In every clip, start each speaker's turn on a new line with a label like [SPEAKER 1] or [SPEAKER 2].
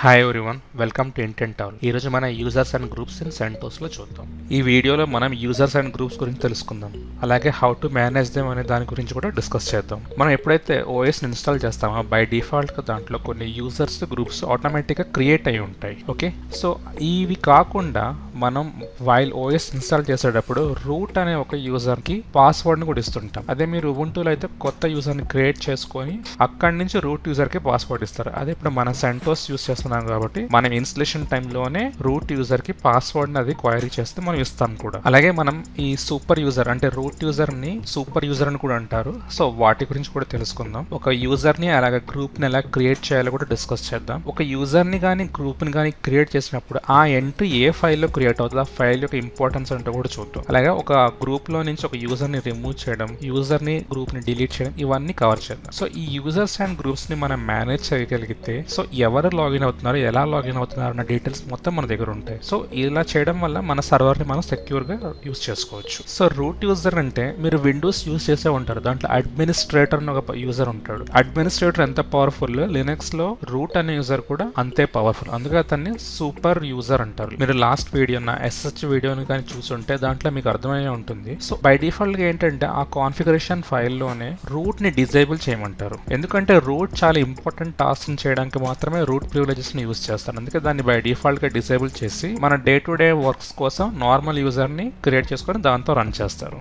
[SPEAKER 1] Hi everyone, welcome to intent all. ఈ రోజు మన యూజర్స్ అండ్ గ్రూప్స్ ఇన్ సెంటోస్ లో చూద్దాం. ఈ వీడియోలో మనం యూజర్స్ అండ్ గ్రూప్స్ గురించి తెలుసుకుందాం, అలాగే హౌ టు మేనేజ్ దెమ్ అనే దాని గురించి కూడా డిస్కస్ చేద్దాం. మనం ఎప్పుడైతే ఓఎస్ ఇన్స్టాల్ చేస్తామో బై డిఫాల్ట్ గా దాంట్లో కొన్ని యూజర్స్ గ్రూప్స్ ఆటోమేటిక్ గా క్రియేట్ అయి ఉంటాయి. ఓకే, సో ఇవి కాకుండా మనం వైల్ ఓఎస్ ఇన్స్టాల్ చేసేటప్పుడు రూట్ అనే ఒక యూజర్ కి పాస్వర్డ్ ని కూడా ఇస్తుంటాం. అదే మీరు ఉబుంటూలో అయితే కొత్త యూజర్ ని క్రియేట్ చేసుకొని అక్కడి నుంచి రూట్ యూజర్ కి పాస్వర్డ్ ఇస్తారు. అదే ఇప్పుడు మనం సెంటోస్ యూస్ చేస్తున్నాం కాబట్టి మనం ఇన్స్టలేషన్ టైంలోనే రూట్ యూజర్ కి పాస్వర్డ్ అది క్వైరీ చేస్తే మనం ఇస్తాం కూడా. అలాగే మనం ఈ సూపర్ యూజర్ అంటే రూట్ యూజర్ ని సూపర్ యూజర్ అని కూడా అంటారు. సో వాటి గురించి కూడా తెలుసుకుందాం. ఒక యూజర్ ని అలాగే గ్రూప్ ని ఎలా క్రియేట్ చేయాలో కూడా డిస్కస్ చేద్దాం. ఒక యూజర్ ని కానీ గ్రూప్ ని కానీ క్రియేట్ చేసినప్పుడు ఆ ఎంట్రీ ఏ ఫైల్లో క్రియేట్ అవుతుంది, ఆ ఫైల్ యొక్క ఇంపార్టెన్స్ అంటే కూడా చూద్దాం. అలాగే ఒక గ్రూప్ లో నుంచి ఒక యూజర్ ని రిమూవ్ చేయడం, యూజర్ ని గ్రూప్ ని డిలీట్ చేయడం, ఇవన్నీ కవర్ చేద్దాం. సో ఈ యూజర్స్ అండ్ గ్రూప్స్ ని మనం మేనేజ్ చేయగలిగితే సో ఎవరు లాగిన్ అవుతున్నారు, ఎలా లాగిన్ అవుతున్నారు అన్న డీటెయిల్స్ మొత్తం మన దగ్గర ఉంటాయి. సో ఇలా చేయడం వల్ల మన సర్వర్ ని మనం సెక్యూర్ గా యూజ్ చేసుకోవచ్చు. సో రూట్ యూజర్ అంటే మీరు విండోస్ యూజ్ చేసే ఉంటారు, దాంట్లో అడ్మినిస్ట్రేటర్ అని ఒక యూజర్ ఉంటాడు. అడ్మినిస్ట్రేటర్ ఎంత పవర్ఫుల్, లినక్స్ లో రూట్ అనే యూజర్ కూడా అంతే పవర్ఫుల్. అందుకే అతన్ని సూపర్ యూజర్ అంటారు. మీరు లాస్ట్ వీడియో నా ఎస్హెచ్ వీడియోని కానీ చూసుంటే దాంట్లో మీకు అర్థమయ్యే ఉంటుంది. సో బై డిఫాల్ట్ గా ఏంటంటే ఆ కాన్ఫిగరేషన్ ఫైల్లోనే రూట్ ని డిజేబుల్ చేయమంటారు. ఎందుకంటే రూట్ చాలా ఇంపార్టెంట్ టాస్క్ చేయడానికి మాత్రమే రూట్ ప్రివిలేజెస్ ని యూజ్ చేస్తారు. అందుకే దాన్ని బై డిఫాల్ట్ గా డిసేబుల్ చేసి మన డే టు డే వర్క్స్ కోసం నార్మల్ యూజర్ ని క్రియేట్ చేసుకొని దాంతో రన్ చేస్తారు.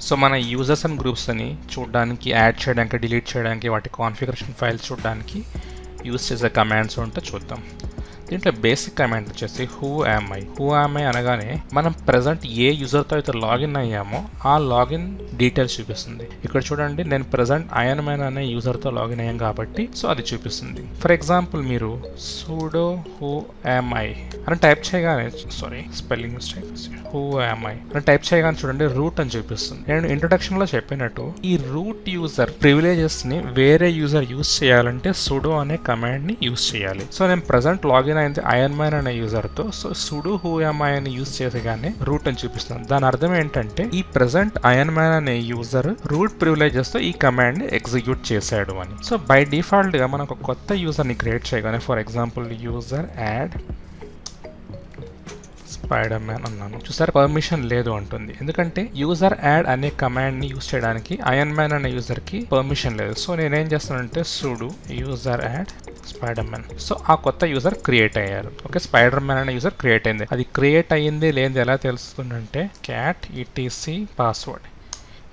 [SPEAKER 1] సో మన యూజర్స్ అండ్ గ్రూప్స్ అని చూడడానికి, యాడ్ చేయడానికి, డిలీట్ చేయడానికి, వాటి కాన్ఫిగరేషన్ ఫైల్స్ చూడడానికి యూజ్ చేసే కమాండ్స్ ఉంటే చూద్దాం. దీంట్లో బేసిక్ కమాండ్ వచ్చేసి హూ యామ్ ఐ అనగానే మనం ప్రెజెంట్ ఏ యూజర్తో అయితే లాగిన్ అయ్యామో ఆ లాగిన్ డీటెయిల్స్ చూపిస్తుంది. ఇక్కడ చూడండి, నేను ప్రెజెంట్ ఐఎన్ మ్యాన్ అనే యూజర్తో లాగిన్ అయ్యాం కాబట్టి సో అది చూపిస్తుంది. ఫర్ ఎగ్జాంపుల్ మీరు sudo who am I అని టైప్ చేయగానే, spelling mistake, who am I అని టైప్ చేయగానే చూడండి రూట్ అని చూపిస్తుంది. నేను ఇంట్రొడక్షన్ లో చెప్పినట్టు ఈ రూట్ యూజర్ ప్రివిలేజెస్ ని వేరే యూజర్ యూజ్ చేయాలంటే sudo అనే కమాండ్ ని యూజ్ చేయాలి. సో నేను ప్రెజెంట్ లాగిన్ అయింది ఐఎన్ మ్యాన్ అనే యూజర్ తో. So sudo who am I అని యూజ్ చేసేగానే రూట్ అని చూపిస్తుంది. దాని అర్థం ఏంటంటే ఈ ప్రెజెంట్ ఐఎన్ మ్యాన్ అనే యూజర్ రూట్ ప్రివిలేజెస్ తో ఈ కమాండ్ ని ఎగ్జిక్యూట్ చేశాడు అని. సో బై డిఫాల్ట్ గా మనం ఒక కొత్త యూజర్ ని క్రియేట్ చేయగానే, for example user add spider man అన్నాను, చూసారు పర్మిషన్ లేదు అంటుంది. ఎందుకంటే యూజర్ యాడ్ అనే కమాండ్ ని యూజ్ చేయడానికి ఐఎన్ మ్యాన్ అనే యూజర్ కి పర్మిషన్ లేదు. సో నేనేం చేస్తానంటే sudo user add spider man. So ఆ కొత్త యూజర్ క్రియేట్ అయ్యారు. ఓకే, స్పైడర్ మ్యాన్ అనే యూజర్ క్రియేట్ అయింది. అది క్రియేట్ అయ్యింది లేదు ఎలా తెలుస్తుందంటే క్యాట్ etc పాస్వర్డ్.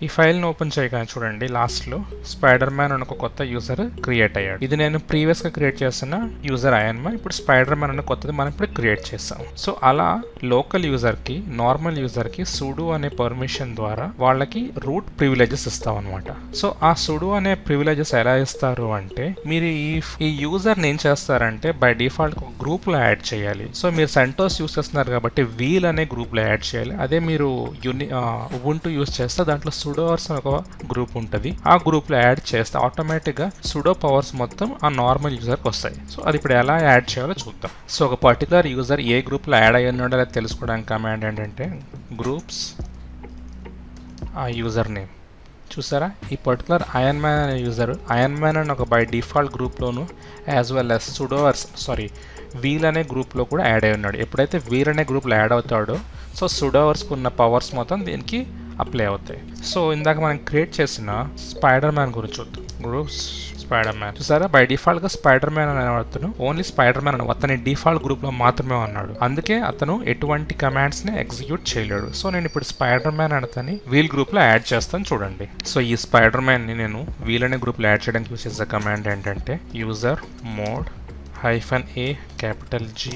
[SPEAKER 1] ఈ ఫైల్ని ఓపెన్ చేయగానే చూడండి లాస్ట్లో స్పైడర్ మ్యాన్ అని ఒక కొత్త యూజర్ క్రియేట్ అయ్యాడు. ఇది నేను ప్రీవియస్గా క్రియేట్ చేసిన యూజర్ ఐఎన్మా, ఇప్పుడు స్పైడర్ మ్యాన్ అనే కొత్తది మనం ఇప్పుడు క్రియేట్ చేస్తాం. సో అలా లోకల్ యూజర్కి, నార్మల్ యూజర్కి sudo అనే పర్మిషన్ ద్వారా వాళ్ళకి రూట్ ప్రివిలేజెస్ ఇస్తాం అనమాట. సో ఆ sudo అనే ప్రివిలేజెస్ ఎలా ఇస్తారు అంటే, మీరు ఈ యూజర్ని ఏం చేస్తారంటే బై డిఫాల్ట్ ఒక గ్రూప్లో యాడ్ చేయాలి. సో మీరు సెంటోస్ యూస్ చేస్తున్నారు కాబట్టి వీల్ అనే గ్రూప్లో యాడ్ చేయాలి. అదే మీరు ఉబుంటూ యూస్ చేస్తే దాంట్లో sudo hours అని ఒక గ్రూప్ ఉంటుంది. ఆ గ్రూప్లో యాడ్ చేస్తే ఆటోమేటిక్గా sudo పవర్స్ మొత్తం ఆ నార్మల్ యూజర్కి వస్తాయి. సో అది ఇప్పుడు ఎలా యాడ్ చేయాలో చూద్దాం. సో ఒక పర్టికులర్ యూజర్ ఏ గ్రూప్లో యాడ్ అయ్యాడో లేదా తెలుసుకోవడానికి కమాండ్ ఏంటంటే గ్రూప్స్ ఆ యూజర్ నేమ్. చూసారా, ఈ పర్టికులర్ ఐఎన్ మ్యాన్ అనే యూజర్ ఐఎన్ మ్యాన్ అని ఒక బై డిఫాల్ట్ గ్రూప్లోను యాజ్ వెల్ యాజ్ వీల్ అనే గ్రూప్లో కూడా యాడ్ అయి ఉన్నాడు. ఎప్పుడైతే వీల్ అనే గ్రూప్లో యాడ్ అవుతాడో సో sudo hours ఉన్న పవర్స్ మొత్తం దీనికి అప్లై అవుతాయి. సో ఇందాక మనం క్రియేట్ చేసిన స్పైడర్ మ్యాన్ గురించి చూద్దాం. Groups spider man. చూసారా, బై డిఫాల్ట్ గా స్పైడర్ మ్యాన్ అనే అతను ఓన్లీ స్పైడర్ మ్యాన్ అని అతని డిఫాల్ట్ గ్రూప్ లో మాత్రమే ఉన్నాడు. అందుకే అతను ఎటువంటి కమాండ్స్ ని ఎగ్జిక్యూట్ చేయలేడు. సో నేను ఇప్పుడు స్పైడర్ మ్యాన్ అతని వీల్ గ్రూప్ లో యాడ్ చేస్తాను చూడండి. సో ఈ స్పైడర్ మ్యాన్ ని నేను వీల్ అనే గ్రూప్ లో యాడ్ చేయడానికి యూజ్ చేసే కమాండ్ ఏంటంటే usermod -a G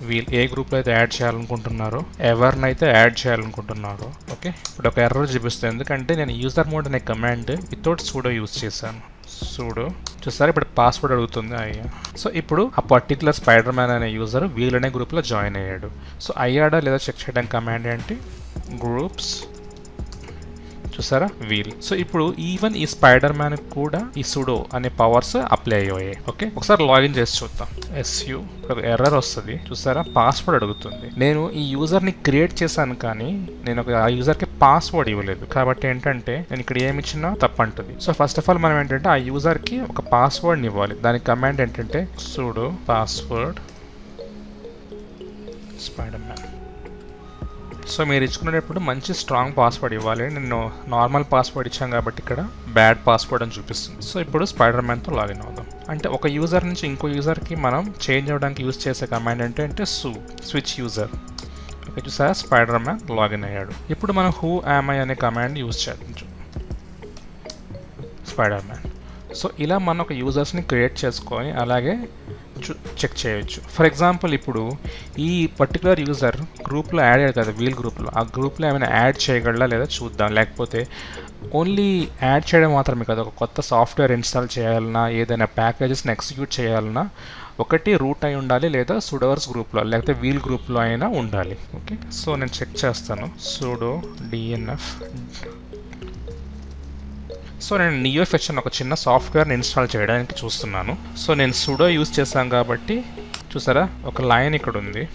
[SPEAKER 1] wheel ఏ గ్రూప్లో అయితే యాడ్ చేయాలనుకుంటున్నారో, ఎవరినైతే యాడ్ చేయాలనుకుంటున్నారో. ఓకే, ఇప్పుడు ఒక ఎర్రర్ చూపిస్తుంది ఎందుకంటే నేను యూజర్ మోడ్ అనే కమాండ్ వితౌట్ sudo యూజ్ చేశాను. sudo చూసారు, ఇప్పుడు పాస్వర్డ్ అడుగుతుంది అయ్యా. సో ఇప్పుడు ఆ పర్టికులర్ స్పైడర్ మ్యాన్ అనే యూజర్ వీల్ అనే గ్రూప్లో జాయిన్ అయ్యాడు. సో అయ్యాడా లేదా చెక్ చేయడానికి కమాండ్ ఏంటి గ్రూప్స్ చూసారా వీల్. సో ఇప్పుడు ఈవెన్ ఈ స్పైడర్ మ్యాన్ కూడా ఈ సుడో అనే పవర్స్ అప్లై అయ్యాయి. ఓకే, ఒకసారి లాగిన్ చేసి చూద్దాం. SU ఎర్రర్ వస్తుంది చూసారా, పాస్వర్డ్ అడుగుతుంది. నేను ఈ యూజర్ ని క్రియేట్ చేశాను కానీ నేను ఆ యూజర్ కి పాస్వర్డ్ ఇవ్వలేదు కాబట్టి ఏంటంటే నేను ఇక్కడ ఏమి ఇచ్చినా తప్పంటుంది. సో ఫస్ట్ ఆఫ్ ఆల్ మనం ఏంటంటే ఆ యూజర్ కి ఒక పాస్వర్డ్ ఇవ్వాలి. దానికి కమాండ్ ఏంటంటే sudo password spider man. So మీరు ఇచ్చుకునేటప్పుడు మంచి స్ట్రాంగ్ పాస్వర్డ్ ఇవ్వాలి. నేను నార్మల్ పాస్వర్డ్ ఇచ్చాను కాబట్టి ఇక్కడ బ్యాడ్ పాస్వర్డ్ అని చూపిస్తుంది. సో ఇప్పుడు స్పైడర్ మ్యాన్తో లాగిన్ అవుదాం. అంటే ఒక యూజర్ నుంచి ఇంకో యూజర్కి మనం చేంజ్ అవ్వడానికి యూజ్ చేసే కమాండ్ అంటే స్విచ్ యూజర్. ఓకే, చూసారా స్పైడర్ మ్యాన్ లాగిన్ అయ్యాడు. ఇప్పుడు మనం హూ యామ్ ఐ అనే కమాండ్ యూజ్ చేద్దాం. Spider man. సో ఇలా మనం ఒక యూజర్స్ని క్రియేట్ చేసుకొని అలాగే చెక్ చేయొచ్చు. ఫర్ ఎగ్జాంపుల్ ఇప్పుడు ఈ పర్టికులర్ యూజర్ గ్రూప్లో యాడ్ అయ్యాడు కదా, వీల్ గ్రూప్లో. ఆ గ్రూప్లో ఏమైనా యాడ్ చేయగలరా లేదా చూద్దాం. లేకపోతే ఓన్లీ యాడ్ చేయడం మాత్రమే కదా, ఒక కొత్త సాఫ్ట్వేర్ ఇన్స్టాల్ చేయాలన్నా ఏదైనా ప్యాకేజెస్ని ఎగ్జిక్యూట్ చేయాలన్నా ఒకటి రూట్ అయి ఉండాలి లేదా సుడోవర్స్ గ్రూప్లో లేకపోతే వీల్ గ్రూప్లో అయినా ఉండాలి. ఓకే, సో నేను చెక్ చేస్తాను. sudo dnf. సో నేను NeoFetch అని ఒక చిన్న సాఫ్ట్వేర్ని ఇన్స్టాల్ చేయడానికి చూస్తున్నాను. సో నేను sudo యూజ్ చేశాను కాబట్టి చూసారా ఒక లైన్ ఇక్కడ ఉంది.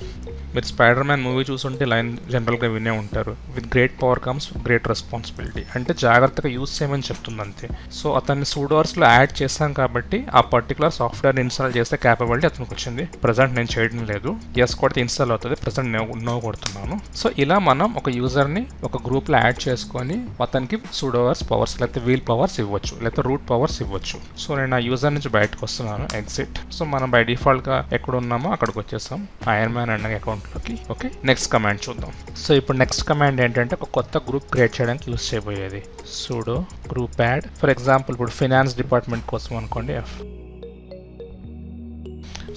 [SPEAKER 1] మీరు స్పైడర్ మ్యాన్ మూవీ చూసుంటే లైన్ జనరల్గా వినే ఉంటారు. With great power comes great responsibility, అంటే జాగ్రత్తగా యూజ్ చేయమని చెప్తుంది అంతే. సో అతన్ని సూడోవర్స్లో యాడ్ చేశాం కాబట్టి ఆ పర్టికులర్ సాఫ్ట్వేర్ని ఇన్స్టాల్ చేసే క్యాపబిలిటీ అతనికి వచ్చింది. ప్రజెంట్ నేను చేయడం లేదు. ఎస్ కొడితే ఇన్స్టాల్ అవుతుంది, ప్రజెంట్ నో కొడుతున్నాను. సో ఇలా మనం ఒక యూజర్ని ఒక గ్రూప్లో యాడ్ చేసుకొని అతనికి సూడోవర్స్ పవర్స్ లేకపోతే వీల్ పవర్స్ ఇవ్వచ్చు లేకపోతే రూట్ పవర్స్ ఇవ్వచ్చు. సో నేను ఆ యూజర్ నుంచి బయటకు వస్తున్నాను, ఎగ్జిట్. సో మనం బై డిఫాల్ట్గా ఎక్కడ ఉన్నామో అక్కడికి వచ్చేసాం, ఐరన్ మ్యాన్ అన్న అకౌంట్. ఓకే, నెక్స్ట్ కమాండ్ చూద్దాం. సో ఇప్పుడు నెక్స్ట్ కమాండ్ ఏంటంటే ఒక కొత్త గ్రూప్ క్రియేట్ చేయడానికి యూజ్ చేయబోయేది. sudo group add. For example ఇప్పుడు ఫైనాన్స్ డిపార్ట్మెంట్ కోసం అనుకోండి.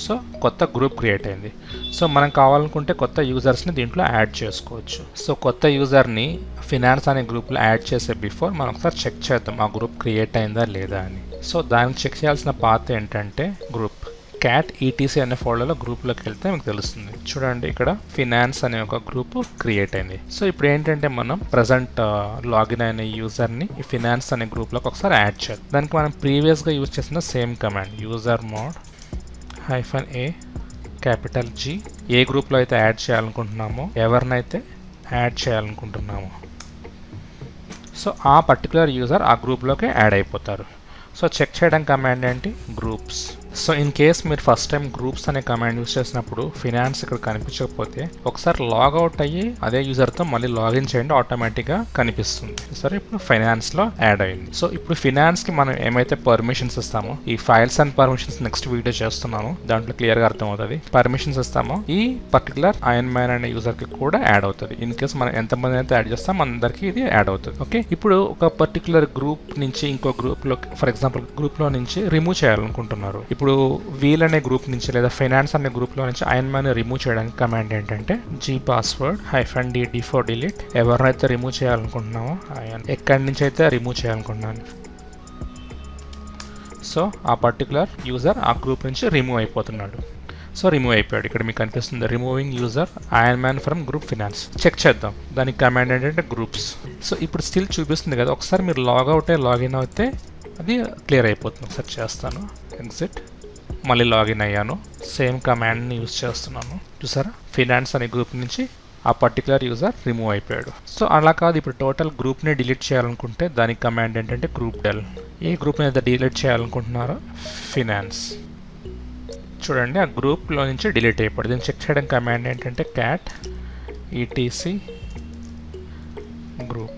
[SPEAKER 1] సో కొత్త గ్రూప్ క్రియేట్ అయింది. సో మనం కావాలనుకుంటే కొత్త యూజర్స్ని దీంట్లో యాడ్ చేసుకోవచ్చు. సో కొత్త యూజర్ని ఫినాన్స్ అనే గ్రూప్లో యాడ్ చేసే బిఫోర్ మనం ఒకసారి చెక్ చేద్దాం ఆ గ్రూప్ క్రియేట్ అయిందా లేదా అని. సో దానికి చెక్ చేయాల్సిన పాత్ ఏంటంటే గ్రూప్ cat etc అనే ఫోల్డర్లో గ్రూప్లోకి వెళ్తే మీకు తెలుస్తుంది. చూడండి ఇక్కడ ఫినాన్స్ అనే ఒక గ్రూప్ క్రియేట్ అయింది. సో ఇప్పుడు ఏంటంటే మనం ప్రజెంట్ లాగిన్ అయిన యూజర్ని ఈ ఫినాన్స్ అనే గ్రూప్లోకి ఒకసారి యాడ్ చేయాలి. దానికి మనం ప్రీవియస్గా యూజ్ చేసిన same command user mode -a capital G. ఏ గ్రూప్లో అయితే యాడ్ చేయాలనుకుంటున్నామో ఎవరినైతే యాడ్ చేయాలనుకుంటున్నామో సో ఆ పర్టికులర్ యూజర్ ఆ గ్రూప్లోకి యాడ్ అయిపోతారు. సో చెక్ చేయడం కమాండ్ ఏంటి గ్రూప్స్. సో ఇన్ కేస్ మీరు ఫస్ట్ టైం గ్రూప్స్ అనే కమాండ్ యూజ్ చేసినప్పుడు ఫినాన్స్ ఇక్కడ కనిపించకపోతే ఒకసారి లాగౌట్ అయ్యి అదే యూజర్తో మళ్ళీ లాగిన్ చేయండి, ఆటోమేటిక్గా కనిపిస్తుంది. సరే ఇప్పుడు ఫైనాన్స్లో యాడ్ అయింది. సో ఇప్పుడు ఫినాన్స్కి మనం ఏమైతే పర్మిషన్స్ ఇస్తామో ఈ files and permissions next video చేస్తున్నాను, దాంట్లో క్లియర్గా అర్థమవుతుంది. పర్మిషన్స్ ఇస్తామో ఈ పర్టికులర్ ఐరన్ మ్యాన్ అనే యూజర్కి కూడా యాడ్ అవుతుంది. ఇన్ కేస్ మనం ఎంతమంది అయితే యాడ్ చేస్తాం అందరికీ ఇది యాడ్ అవుతుంది. ఓకే, ఇప్పుడు ఒక పర్టికులర్ గ్రూప్ నుంచి ఇంకో గ్రూప్లో ఫర్ ఎగ్జాంపుల్ గ్రూప్లో నుంచి రిమూవ్ చేయాలనుకుంటున్నారు. ఇప్పుడు వీల్ అనే గ్రూప్ నుంచి లేదా ఫైనాన్స్ అనే గ్రూప్లో నుంచి ఐరన్ మ్యాన్ రిమూవ్ చేయడానికి కమాండ్ ఏంటంటే G password -d for delete. ఎవరినైతే రిమూవ్ చేయాలనుకుంటున్నామో ఎక్కడి నుంచి అయితే రిమూవ్ చేయాలనుకుంటున్నాను సో ఆ పర్టికులర్ యూజర్ ఆ గ్రూప్ నుంచి రిమూవ్ అయిపోతున్నాడు. సో రిమూవ్ అయిపోయాడు. ఇక్కడ మీకు కనిపిస్తుంది removing user iron man from group finance. Check చేద్దాం. దానికి కమాండ్ ఏంటంటే గ్రూప్స్. సో ఇప్పుడు స్టిల్ చూపిస్తుంది కదా, ఒకసారి మీరు లాగౌట్ లాగిన్ అయితే అది క్లియర్ అయిపోతుంది. ఒకసారి చేస్తాను, ఎగ్జిట్. మళ్ళీ లాగిన్ అయ్యాను, సేమ్ కమాండ్ని యూజ్ చేస్తున్నాను. చూసారా ఫినాన్స్ అనే గ్రూప్ నుంచి ఆ పర్టికులర్ యూజర్ రిమూవ్ అయిపోయాడు. సో అలా కాదు, ఇప్పుడు టోటల్ గ్రూప్ని డిలీట్ చేయాలనుకుంటే దానికి కమాండ్ ఏంటంటే గ్రూప్ డెల్. ఏ గ్రూప్ని అయితే డిలీట్ చేయాలనుకుంటున్నారో ఫినాన్స్. చూడండి ఆ గ్రూప్లో నుంచి డిలీట్ అయిపోయింది. దీన్ని చెక్ చేయడం కమాండ్ ఏంటంటే cat etc గ్రూప్.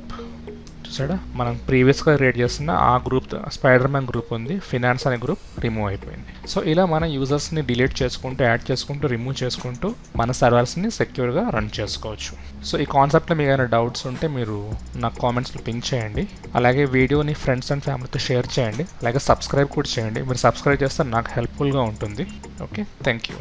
[SPEAKER 1] చూసాడా మనం ప్రీవియస్గా క్రియేట్ చేస్తున్న ఆ గ్రూప్ స్పైడర్ మ్యాన్ గ్రూప్ ఉంది, ఫినాన్స్ అనే గ్రూప్ రిమూవ్ అయిపోయింది. సో ఇలా మన యూజర్స్ని డిలీట్ చేసుకుంటూ యాడ్ చేసుకుంటూ రిమూవ్ చేసుకుంటూ మన సర్వర్స్ని సెక్యూర్గా రన్ చేసుకోవచ్చు. సో ఈ కాన్సెప్ట్లో మీకు ఏమైనా డౌట్స్ ఉంటే మీరు నాకు కామెంట్స్లో పింక్ చేయండి. అలాగే వీడియోని ఫ్రెండ్స్ అండ్ ఫ్యామిలీతో షేర్ చేయండి. అలాగే సబ్స్క్రైబ్ కూడా చేయండి. మీరు సబ్స్క్రైబ్ చేస్తే నాకు హెల్ప్ఫుల్గా ఉంటుంది. Okay, thank you.